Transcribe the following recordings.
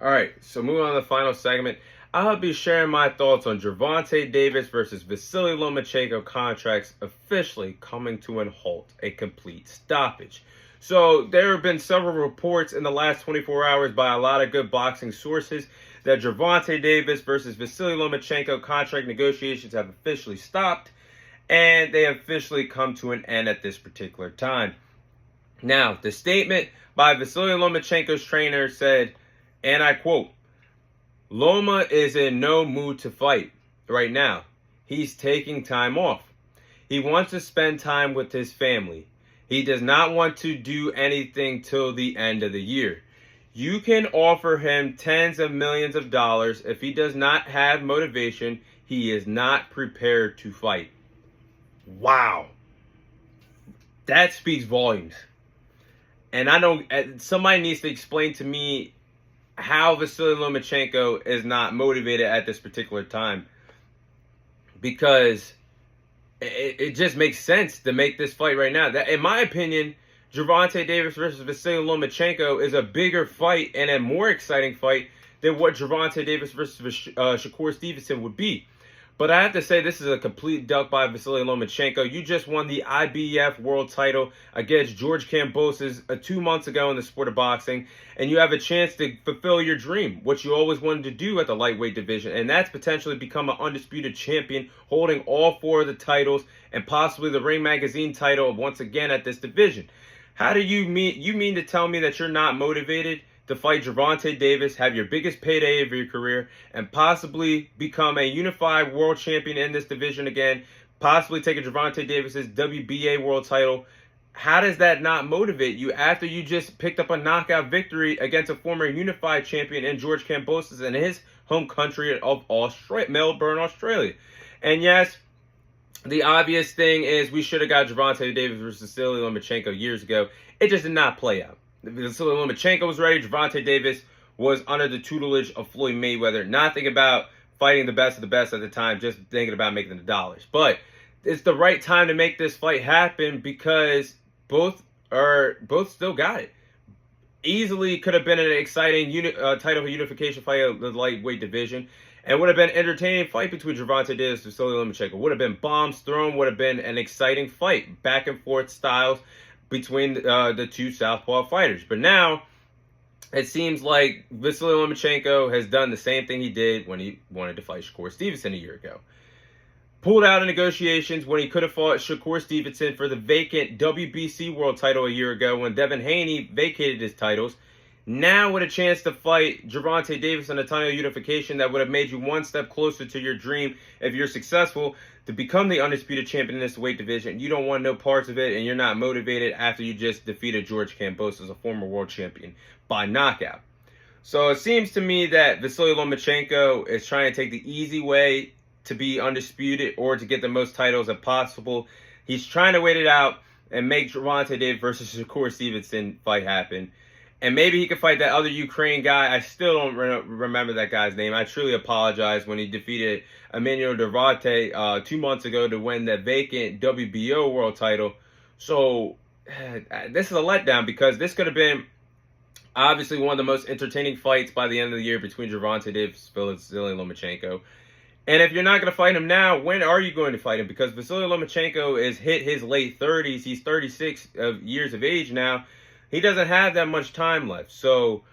All right, so moving on to the final segment, I'll be sharing my thoughts on Gervonta Davis versus Vasyl Lomachenko contracts officially coming to a halt, a complete stoppage. So there have been several reports in the last 24 hours by a lot of good boxing sources that Gervonta Davis versus Vasyl Lomachenko contract negotiations have officially stopped, and they officially come to an end at this particular time. Now, the statement by Vasyl Lomachenko's trainer said, and I quote, Loma is in no mood to fight right now. He's taking time off. He wants to spend time with his family. He does not want to do anything till the end of the year. You can offer him tens of millions of dollars. If he does not have motivation, he is not prepared to fight. Wow. That speaks volumes. And I don't, somebody needs to explain to me how Vasyl Lomachenko is not motivated at this particular time, because it just makes sense to make this fight right now. That, in my opinion, Gervonta Davis versus Vasyl Lomachenko is a bigger fight and a more exciting fight than what Gervonta Davis versus Shakur Stevenson would be. But I have to say, this is a complete duck by Vasyl Lomachenko. You just won the IBF world title against George Kambosos 2 months ago in the sport of boxing, and you have a chance to fulfill your dream, what you always wanted to do at the lightweight division, and that's potentially become an undisputed champion, holding all 4 of the titles and possibly the Ring Magazine title once again at this division. How do you mean to tell me that you're not motivated to fight Gervonta Davis, have your biggest payday of your career, and possibly become a unified world champion in this division again, possibly taking Gervonta Davis's WBA world title? How does that not motivate you after you just picked up a knockout victory against a former unified champion in George Kambosos in his home country of Melbourne, Australia? And yes, the obvious thing is we should have got Gervonta Davis versus Vasyl Lomachenko years ago. It just did not play out. Vasyl Lomachenko was ready. Gervonta Davis was under the tutelage of Floyd Mayweather, not thinking about fighting the best of the best at the time, just thinking about making the dollars. But it's the right time to make this fight happen because both still got it. Easily could have been an exciting title unification fight of the lightweight division, and would have been an entertaining fight between Gervonta Davis and Vasyl Lomachenko. Would have been bombs thrown, would have been an exciting fight, back and forth styles between the two southpaw fighters. But now, it seems like Vasyl Lomachenko has done the same thing he did when he wanted to fight Shakur Stevenson a year ago. Pulled out of negotiations when he could have fought Shakur Stevenson for the vacant WBC world title a year ago when Devin Haney vacated his titles. Now with a chance to fight Gervonta Davis in a title unification that would have made you one step closer to your dream if you're successful to become the undisputed champion in this weight division. You don't want no parts of it, and you're not motivated after you just defeated George Kambosos, a former world champion, by knockout. So it seems to me that Vasyl Lomachenko is trying to take the easy way to be undisputed or to get the most titles as possible. He's trying to wait it out and make Gervonta Davis versus Shakur Stevenson fight happen. And maybe he could fight that other Ukraine guy. I still don't remember that guy's name. I truly apologize when he defeated Emmanuel Dervate 2 months ago to win the vacant WBO world title. So this is a letdown because this could have been obviously one of the most entertaining fights by the end of the year between Gervonta Davis and Vasyl Lomachenko. And if you're not going to fight him now, when are you going to fight him? Because Vasyl Lomachenko has hit his late 30s. He's 36 years of age now. He doesn't have that much time left. So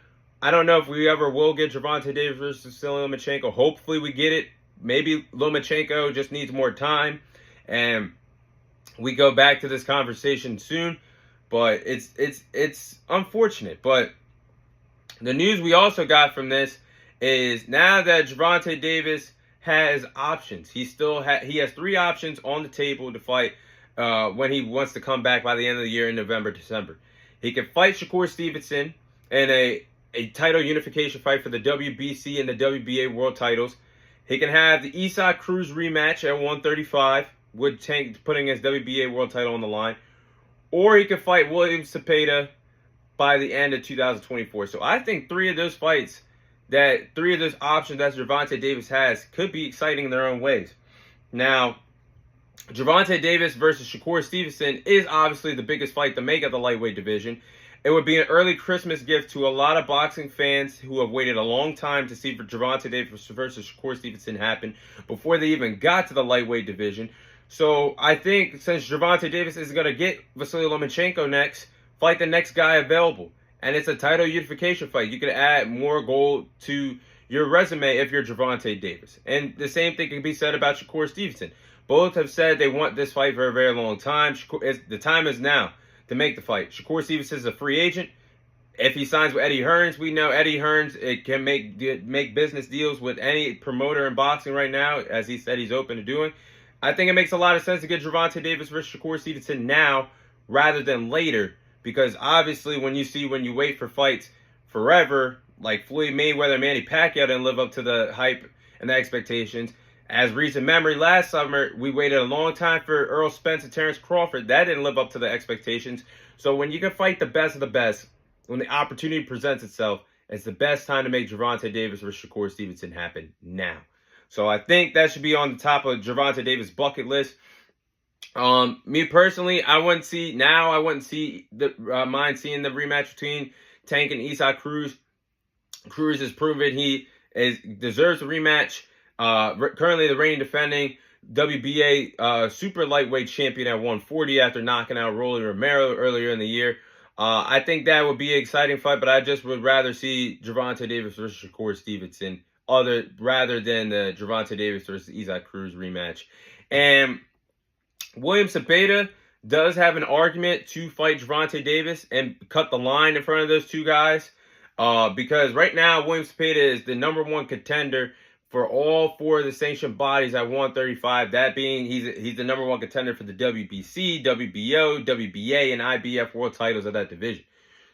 I don't know if we ever will get Gervonta Davis versus Vasyl Lomachenko. Hopefully we get it. Maybe Lomachenko just needs more time. And we go back to this conversation soon. But it's unfortunate. But the news we also got from this is now that Gervonta Davis has options. He has 3 options on the table to fight when he wants to come back by the end of the year in November, December. He can fight Shakur Stevenson in a title unification fight for the WBC and the WBA world titles. He can have the Isaac Cruz rematch at 135 with Tank putting his WBA world title on the line. Or he can fight William Cepeda by the end of 2024. So I think 3 of those fights, 3 of those options that Gervonta Davis has could be exciting in their own ways. Now, Gervonta Davis versus Shakur Stevenson is obviously the biggest fight to make at the lightweight division. It would be an early Christmas gift to a lot of boxing fans who have waited a long time to see Gervonta Davis versus Shakur Stevenson happen before they even got to the lightweight division. So I think since Gervonta Davis is going to get Vasyl Lomachenko next, fight the next guy available. And it's a title unification fight. You could add more gold to your resume if you're Gervonta Davis. And the same thing can be said about Shakur Stevenson. Both have said they want this fight for a very long time. The time is now to make the fight. Shakur Stevenson is a free agent. If he signs with Eddie Hearns, we know Eddie Hearns can make business deals with any promoter in boxing right now, as he said he's open to doing. I think it makes a lot of sense to get Gervonta Davis versus Shakur Stevenson now rather than later, because obviously when you wait for fights forever, like Floyd Mayweather, Manny Pacquiao didn't live up to the hype and the expectations. As recent memory, last summer, we waited a long time for Errol Spence and Terrence Crawford. That didn't live up to the expectations. So when you can fight the best of the best, when the opportunity presents itself, it's the best time to make Gervonta Davis versus Shakur Stevenson happen now. So I think that should be on the top of Gervonta Davis' bucket list. Me personally, I wouldn't mind seeing the rematch between Tank and Isaac Cruz. Cruz has proven he deserves a rematch. Currently the reigning defending WBA super lightweight champion at 140 after knocking out Rolly Romero earlier in the year. I think that would be an exciting fight, but I just would rather see Gervonta Davis versus Shakur Stevenson rather than the Gervonta Davis versus Isaac Cruz rematch. And William Zepeda does have an argument to fight Gervonta Davis and cut the line in front of those two guys. Because right now, William Zepeda is the #1 contender for all four of the sanctioned bodies at 135. That being, he's the #1 contender for the WBC, WBO, WBA, and IBF world titles of that division.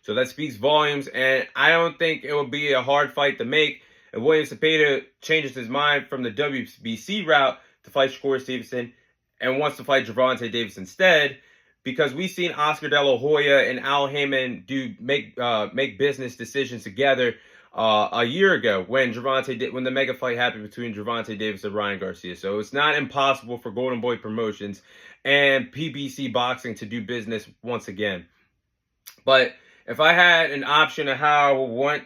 So that speaks volumes, and I don't think it will be a hard fight to make if William Zepeda changes his mind from the WBC route to fight Shakur Stevenson and wants to fight Gervonta Davis instead. Because we've seen Oscar De La Hoya and Al Haymon make business decisions together a year ago when the mega fight happened between Gervonta Davis and Ryan Garcia. So it's not impossible for Golden Boy Promotions and PBC Boxing to do business once again. But if I had an option of how I would want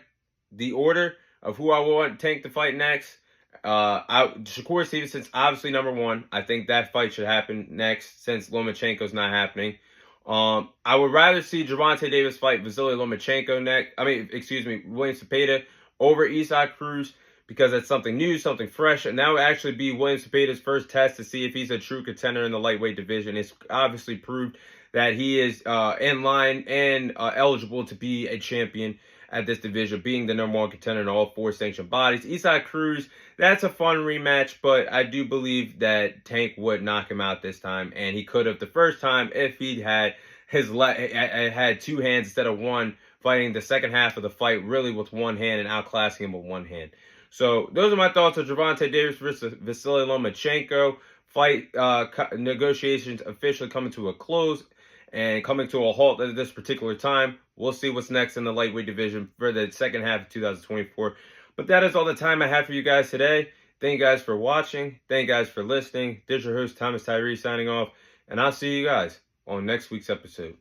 the order of who I would want Tank to fight next, Shakur Stevenson's obviously #1. I think that fight should happen next since Lomachenko's not happening. I would rather see Gervonta Davis fight Vasyl Lomachenko next. William Zepeda over Isaac Cruz, because that's something new, something fresh, and that would actually be William Zepeda's first test to see if he's a true contender in the lightweight division. It's obviously proved that he is in line and eligible to be a champion at this division, being the #1 contender in all four sanctioned bodies. Isaac Cruz, that's a fun rematch, but I do believe that Tank would knock him out this time, and he could have the first time if he had had two hands instead of one, fighting the second half of the fight really with one hand and outclassing him with one hand. So those are my thoughts on Gervonta Davis versus Vasyl Lomachenko. Fight negotiations officially coming to a close and coming to a halt at this particular time. We'll see what's next in the lightweight division for the second half of 2024. But that is all the time I have for you guys today. Thank you guys for watching. Thank you guys for listening. This is your host, Thomas Tyree, signing off. And I'll see you guys on next week's episode.